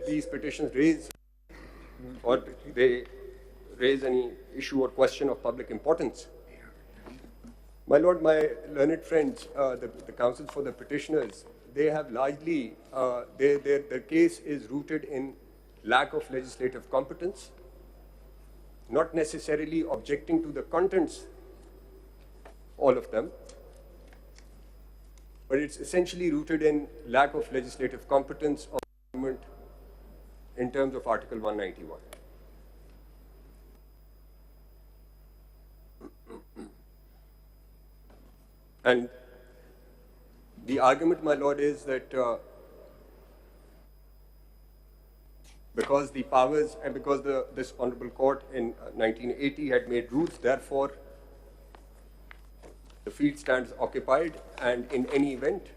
these petitions raise or they raise any issue or question of public importance. My lord, my learned friends, the counsels for the petitioners, they have largely, their case is rooted in lack of legislative competence, not necessarily objecting to the contents, all of them, but it's essentially rooted in lack of legislative competence of government in terms of Article 191. And the argument, my lord, is that because the powers and because this honorable court in 1980 had made rules, therefore the field stands occupied and in any event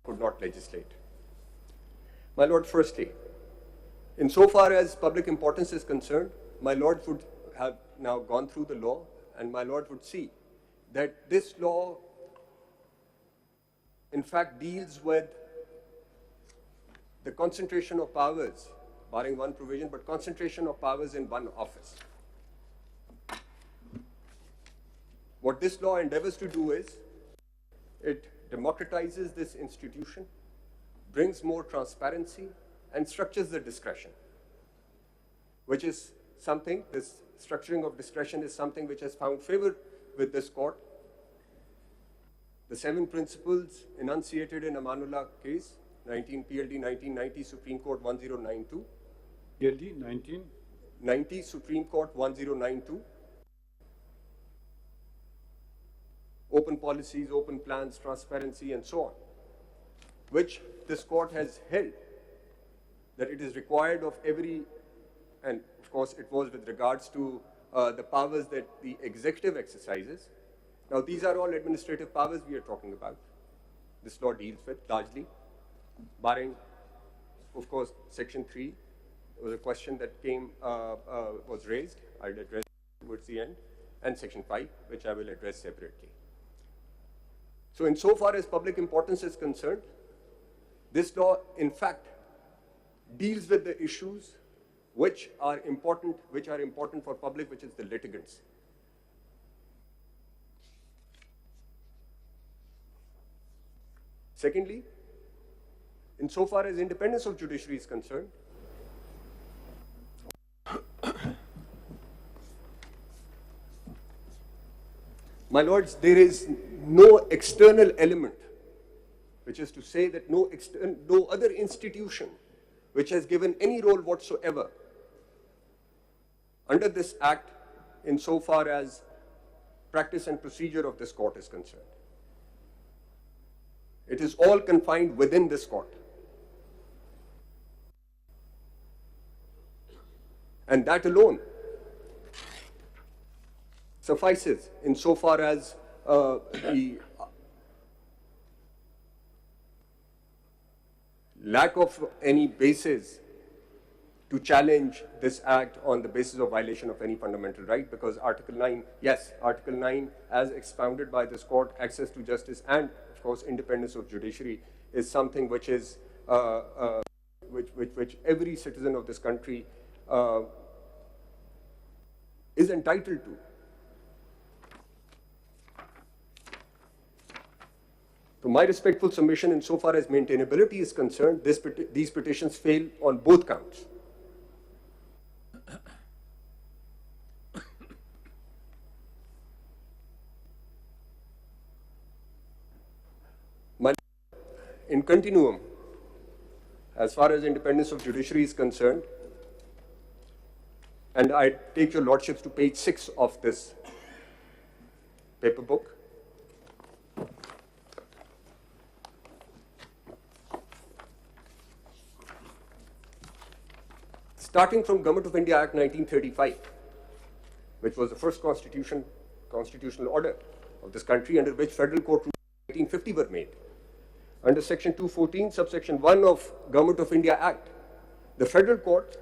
could not legislate. My lord, firstly, insofar as public importance is concerned, my lord would have now gone through the law and my lord would see that this law in fact deals with the concentration of powers, barring one provision, but concentration of powers in one office. What this law endeavors to do is, it democratizes this institution, brings more transparency, and structures the discretion, which is something, this structuring of discretion is something which has found favor with this court. The 7 principles enunciated in Amanullah case, PLD 1990, Supreme Court 1092. PLD 1990, Supreme Court 1092. Open policies, open plans, transparency, and so on, which this court has held that it is required of every, and of course it was with regards to the powers that the executive exercises. Now, these are all administrative powers we are talking about. This law deals with largely, barring, of course, Section 3. There was a question that was raised. I'll address towards the end, and Section 5, which I will address separately. So, insofar as public importance is concerned, this law, in fact, deals with the issues which are important for public, which is the litigants. Secondly, insofar as independence of judiciary is concerned, my lords, there is no external element, which is to say that no other institution which has given any role whatsoever under this act insofar as practice and procedure of this court is concerned. It is all confined within this court. And that alone suffices insofar as the lack of any basis to challenge this act on the basis of violation of any fundamental right, because Article 9, yes, Article 9 as expounded by this court, access to justice and of course independence of judiciary is something which is which every citizen of this country is entitled to. So my respectful submission insofar as maintainability is concerned, these petitions fail on both counts. In continuum, as far as independence of judiciary is concerned, and I take your lordships to page 6 of this paper book. Starting from Government of India Act 1935, which was the first constitutional order of this country under which federal court rules 1950 were made. Under Section 214, subsection 1 of Government of India Act, the federal court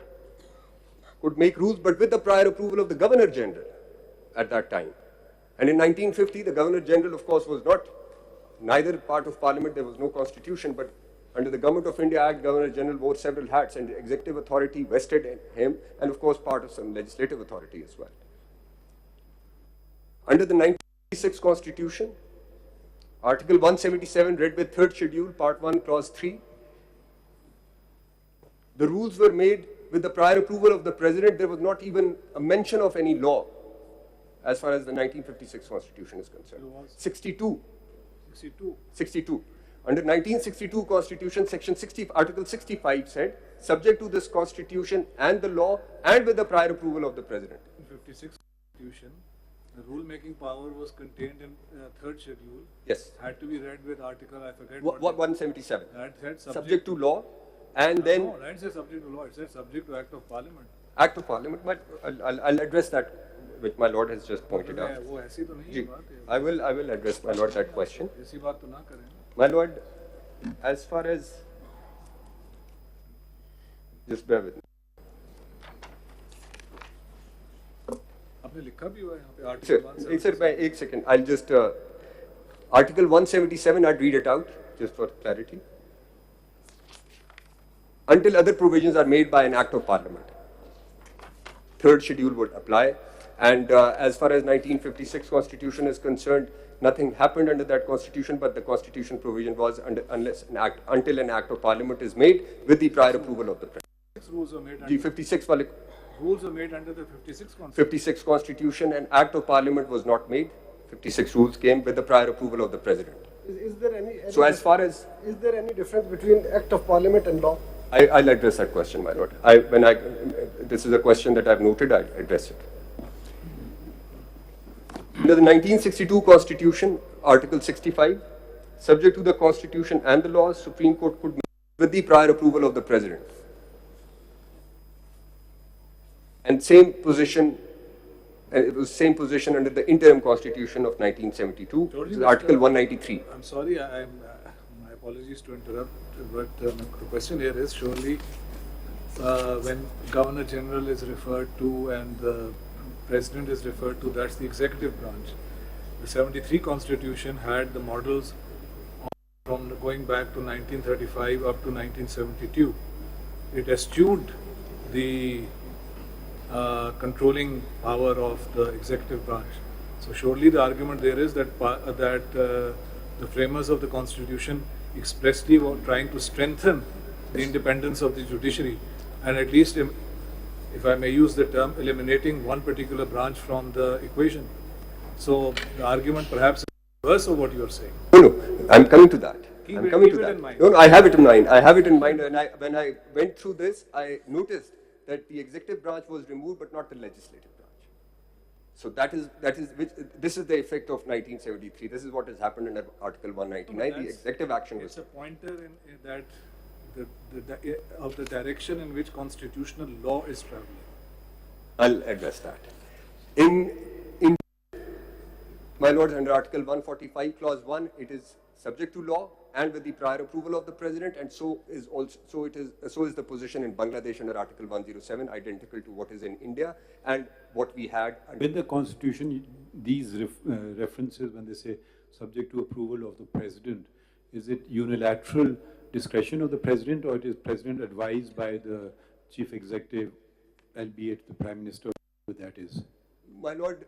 could make rules but with the prior approval of the Governor General at that time. And in 1950, the Governor General, of course, was neither part of Parliament, there was no constitution, but Under the Government of India Act, Governor General wore several hats, and the executive authority vested in him, and of course part of some legislative authority as well. Under the 1956 Constitution, Article 177 read with third schedule, Part 1, Clause 3. The rules were made with the prior approval of the President. There was not even a mention of any law as far as the 1956 Constitution is concerned. 62. 62. Under 1962 Constitution, Section 60, Article 65 said, subject to this Constitution and the law and with the prior approval of the President. In 56 Constitution, the rule-making power was contained in third schedule. Yes. Had to be read with article, I forget what 177. That said subject to law and then... No, that said subject to law, it said subject to Act of Parliament. Act of Parliament, but I'll address that, which my Lord has just pointed out. I will address, my Lord, that question. My Lord, as far as... Just bear with me. Sir, एक second. I'll just... Article 177, I'd read it out, just for clarity. Until other provisions are made by an Act of Parliament. Third schedule would apply. And as far as 1956 Constitution is concerned, nothing happened under that Constitution, but the Constitution provision was until an Act of Parliament is made with the prior approval of the President. Rules were made The 56 rules were made under the 56 Constitution. 56 Constitution, and Act of Parliament was not made. 56 rules came with the prior approval of the President. Is there any so as far as... Is there any difference between Act of Parliament and law? I'll address that question, my Lord. This is a question that I've noted, I'll address it. Under the 1962 Constitution, Article 65, subject to the Constitution and the laws, Supreme Court could make with the prior approval of the President. And same position, it was same position under the interim Constitution of 1972, which is Article 193. I'm sorry, my apologies to interrupt, but the question here is surely when Governor General is referred to and the President is referred to, that's the executive branch. The 73 Constitution had the models from going back to 1935 up to 1972. It eschewed the controlling power of the executive branch. So surely the argument there is that the framers of the Constitution expressly were trying to strengthen the independence of the judiciary, and at least, if I may use the term, eliminating one particular branch from the equation. So the argument perhaps is reverse of what you are saying. No, I'm coming to that. Keep I'm coming to that. In mind. No, I have it in mind. I have it in mind, and when I went through this, I noticed that the executive branch was removed, but not the legislative branch. So this is the effect of 1973. This is what has happened under Article 199. The executive action was... It's a pointer in that of the direction in which constitutional law is traveling. I'll address that. My Lords, under Article 145, Clause 1, it is subject to law and with the prior approval of the President, and so is the position in Bangladesh under Article 107, identical to what is in India and what we had. With the Constitution, these references, when they say subject to approval of the President, is it unilateral discretion of the President, or it is President advised by the Chief Executive, albeit the Prime Minister, who that is? My Lord,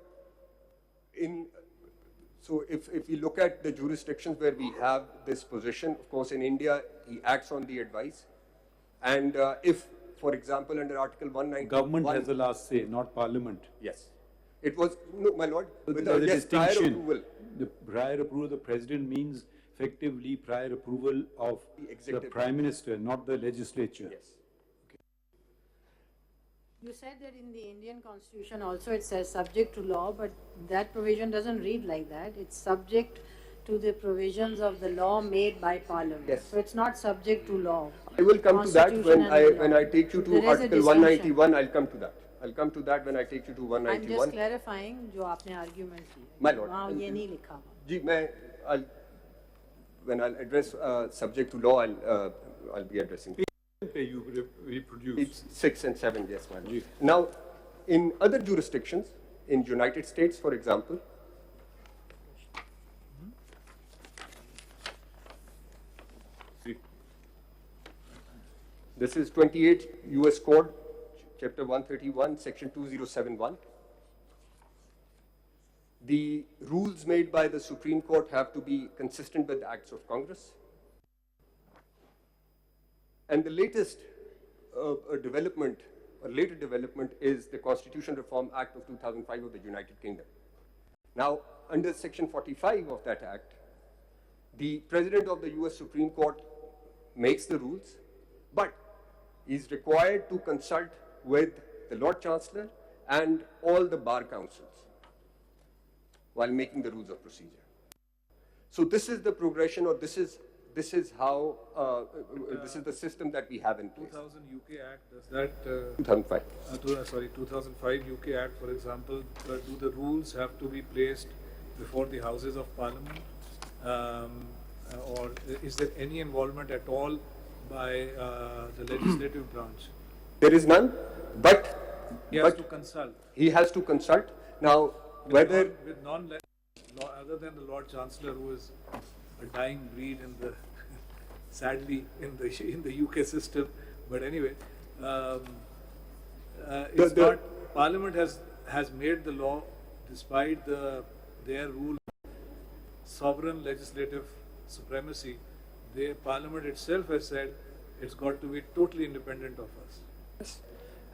so if we look at the jurisdictions where we have this position, of course in India, he acts on the advice. And if, for example, under Article 191... Government has the last say, not Parliament. Yes. It was, no, my Lord, with the distinction. The prior approval of the President means effectively prior approval of the Prime Minister, not the legislature. Yes. You said that in the Indian Constitution also it says subject to law, but that provision doesn't read like that. It's subject to the provisions of the law made by Parliament. Yes. So it's not subject to law. I will come to that when I take you to Article 191. I'll come to that. I'll come to that when I take you to 191. I'm just clarifying जो आपने argument की. My Lord. वहाँ ये नहीं लिखा हुआ. जी when I'll address subject to law, I'll be addressing. You reproduce. It's 6 and 7, yes, my Lord. Now, in other jurisdictions, in United States, for example, This is 28 US Code, Chapter 131, Section 2071. The rules made by the Supreme Court have to be consistent with the acts of Congress. And the latest development, or later development, is the Constitution Reform Act of 2005 of the United Kingdom. Now, under Section 45 of that act, the President of the US Supreme Court makes the rules, but is required to consult with the Lord Chancellor and all the bar councils while making the rules of procedure. So this is the progression, or this is how, this is the system that we have in place. 2000 UK Act, does that... 2005. 2005 UK Act, for example, do the rules have to be placed before the Houses of Parliament? Or is there any involvement at all by the legislative branch? There is none, but... He has to consult. He has to consult. Now, whether... Other than the Lord Chancellor, who is a dying breed in the, sadly, in the UK system, but anyway, Parliament has made the law despite their rule, sovereign legislative supremacy. The Parliament itself has said it's got to be totally independent of us. Yes.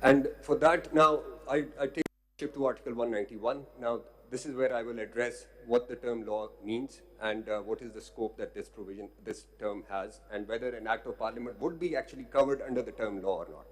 And for that, now I take ownership to Article 191. Now, this is where I will address what the term law means and what is the scope that this term has, and whether an act of Parliament would be actually covered under the term law or not.